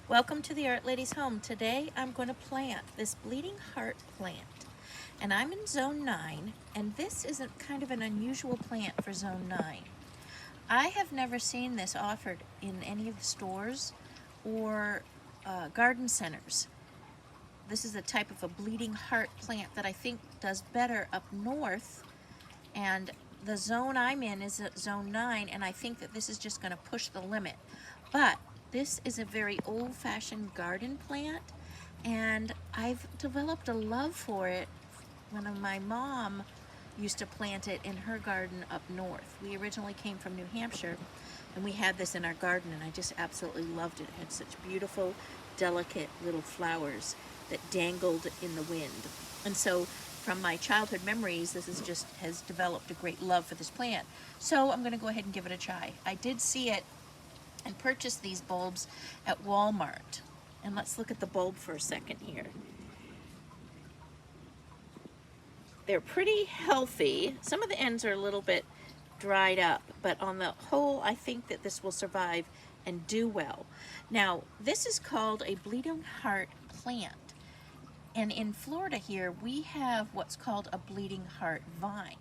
Welcome to the Art Lady's home. Today I'm going to plant this bleeding heart plant. And I'm in zone 9, and this is kind of an unusual plant for zone 9. I have never seen this offered in any of the stores or garden centers. This is a type of a bleeding heart plant that I think does better up north, and the zone I'm in is at zone 9, and I think that this is just going to push the limit. But this is a very old-fashioned garden plant, and I've developed a love for it when my mom used to plant it in her garden up north. We originally came from New Hampshire, and we had this in our garden, and I just absolutely loved it. It had such beautiful, delicate little flowers that dangled in the wind. And so from my childhood memories, this has developed a great love for this plant. So I'm going to go ahead and give it a try. I did see it and purchased these bulbs at Walmart. And let's look at the bulb for a second here. They're pretty healthy. Some of the ends are a little bit dried up, but on the whole, I think that this will survive and do well. Now, this is called a bleeding heart plant. And in Florida here, we have what's called a bleeding heart vine.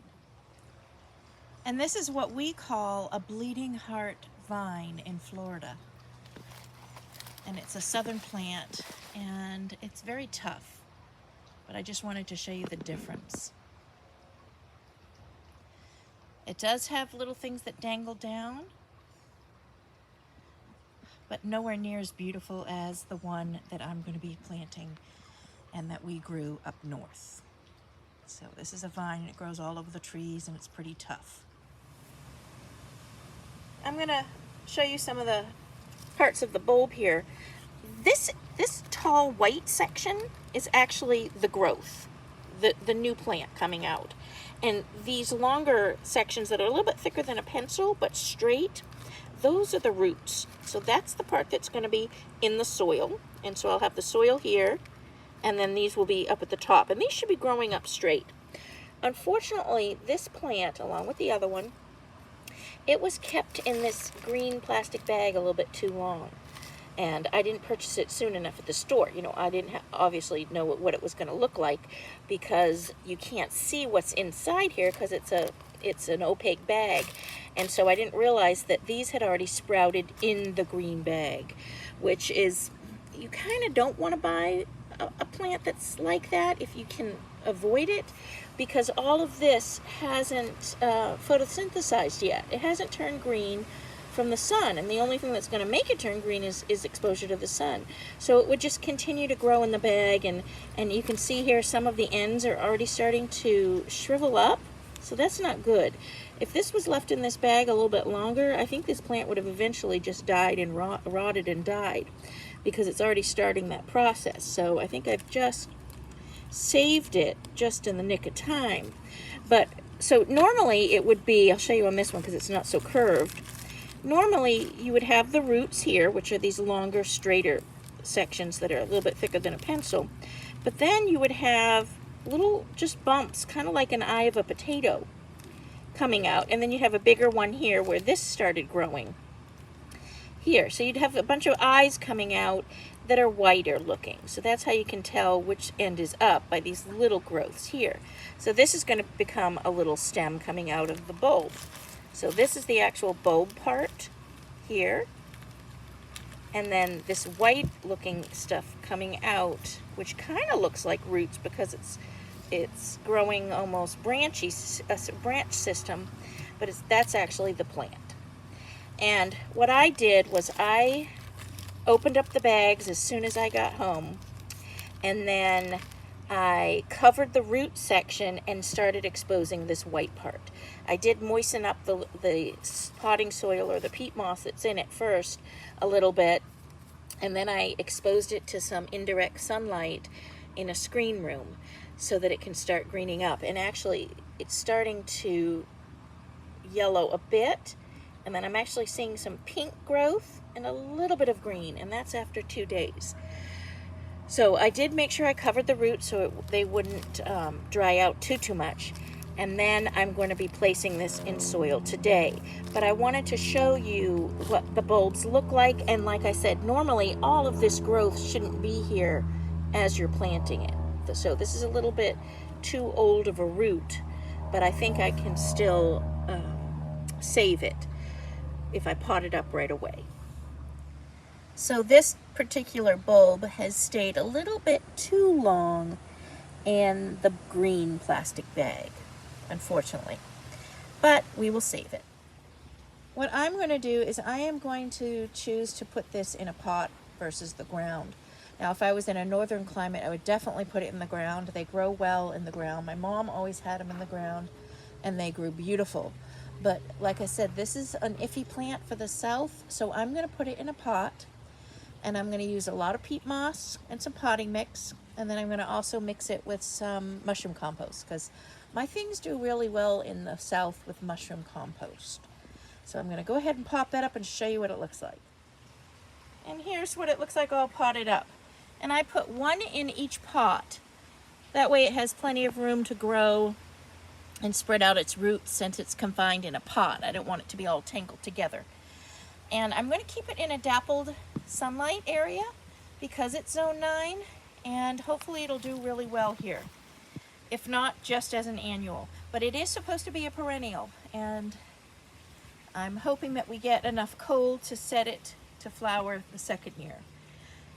And this is what we call a bleeding heart vine in Florida. And it's a southern plant, and it's very tough. But I just wanted to show you the difference. It does have little things that dangle down, but nowhere near as beautiful as the one that I'm going to be planting and that we grew up north. So this is a vine, and it grows all over the trees, and it's pretty tough. I'm going to show you some of the parts of the bulb here. This tall white section is actually the growth, the new plant coming out. And these longer sections that are a little bit thicker than a pencil but straight, those are the roots. So that's the part that's going to be in the soil. And so I'll have the soil here, and then these will be up at the top. And these should be growing up straight. Unfortunately, this plant, along with the other one, it was kept in this green plastic bag a little bit too long. And I didn't purchase it soon enough at the store. You know, I didn't obviously know what it was going to look like, because you can't see what's inside here because it's an opaque bag. And so I didn't realize that these had already sprouted in the green bag, which is, you kind of don't want to buy a plant that's like that if you can avoid it, because all of this hasn't photosynthesized yet. It hasn't turned green from the sun, and the only thing that's going to make it turn green is exposure to the sun. So it would just continue to grow in the bag, and you can see here some of the ends are already starting to shrivel up, so that's not good. If this was left in this bag a little bit longer, I think this plant would have eventually just died and rotted and died, because it's already starting that process. So I think I've just saved it just in the nick of time. But so normally it would be, I'll show you on this one because it's not so curved. Normally you would have the roots here, which are these longer, straighter sections that are a little bit thicker than a pencil. But then you would have little just bumps, kind of like an eye of a potato, coming out. And then you have a bigger one here where this started growing here. So you'd have a bunch of eyes coming out that are whiter looking. So that's how you can tell which end is up, by these little growths here. So this is going to become a little stem coming out of the bulb. So this is the actual bulb part here. And then this white looking stuff coming out, which kind of looks like roots because it's growing almost branchy, a branch system, but that's actually the plant. And what I did was I opened up the bags as soon as I got home, and then I covered the root section and started exposing this white part. I did moisten up the potting soil or the peat moss that's in it first a little bit, and then I exposed it to some indirect sunlight in a screen room so that it can start greening up. And actually it's starting to yellow a bit, and then I'm actually seeing some pink growth and a little bit of green, and that's after 2 days. So I did make sure I covered the roots so they wouldn't dry out too much. And then I'm going to be placing this in soil today. But I wanted to show you what the bulbs look like. And like I said, normally all of this growth shouldn't be here as you're planting it. So this is a little bit too old of a root, but I think I can still save it if I pot it up right away. So this particular bulb has stayed a little bit too long in the green plastic bag, unfortunately, but we will save it. What I'm going to do is I am going to choose to put this in a pot versus the ground. Now, if I was in a northern climate, I would definitely put it in the ground. They grow well in the ground. My mom always had them in the ground, and they grew beautiful. But like I said, this is an iffy plant for the south, so I'm going to put it in a pot, and I'm going to use a lot of peat moss and some potting mix. And then I'm going to also mix it with some mushroom compost, because my things do really well in the south with mushroom compost. So I'm going to go ahead and pop that up and show you what it looks like. And here's what it looks like all potted up. And I put one in each pot. That way it has plenty of room to grow and spread out its roots since it's confined in a pot. I don't want it to be all tangled together. And I'm going to keep it in a dappled sunlight area because it's zone 9. And hopefully it'll do really well here. If not, just as an annual. But it is supposed to be a perennial, and I'm hoping that we get enough cold to set it to flower the second year.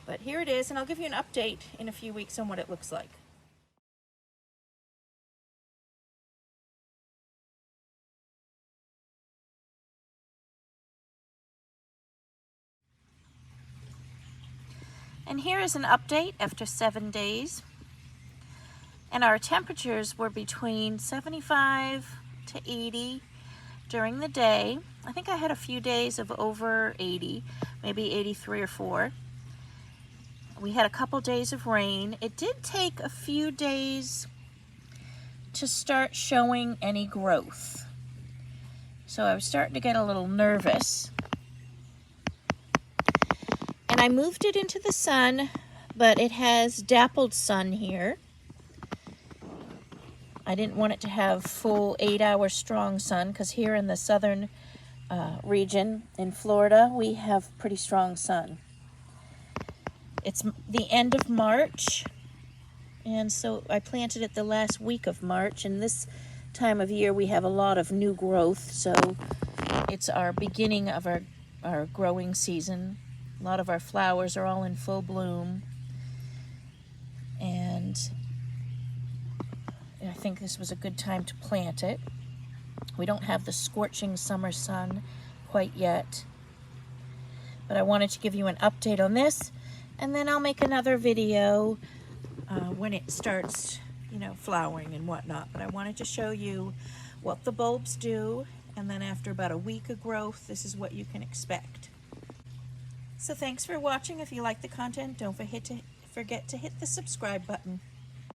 But here it is, and I'll give you an update in a few weeks on what it looks like. And here is an update after 7 days. And our temperatures were between 75 to 80 during the day. I think I had a few days of over 80, maybe 83 or 4. We had a couple days of rain. It did take a few days to start showing any growth. So I was starting to get a little nervous. And I moved it into the sun, but it has dappled sun here. I didn't want it to have full 8-hour strong sun, because here in the southern region in Florida, we have pretty strong sun. It's the end of March, and so I planted it the last week of March, and this time of year we have a lot of new growth, so it's our beginning of our growing season. A lot of our flowers are all in full bloom, and I think this was a good time to plant it. We don't have the scorching summer sun quite yet, but I wanted to give you an update on this, and then I'll make another video when it starts, flowering and whatnot. But I wanted to show you what the bulbs do, and then after about a week of growth, this is what you can expect. So thanks for watching. If you like the content, don't forget to hit the subscribe button.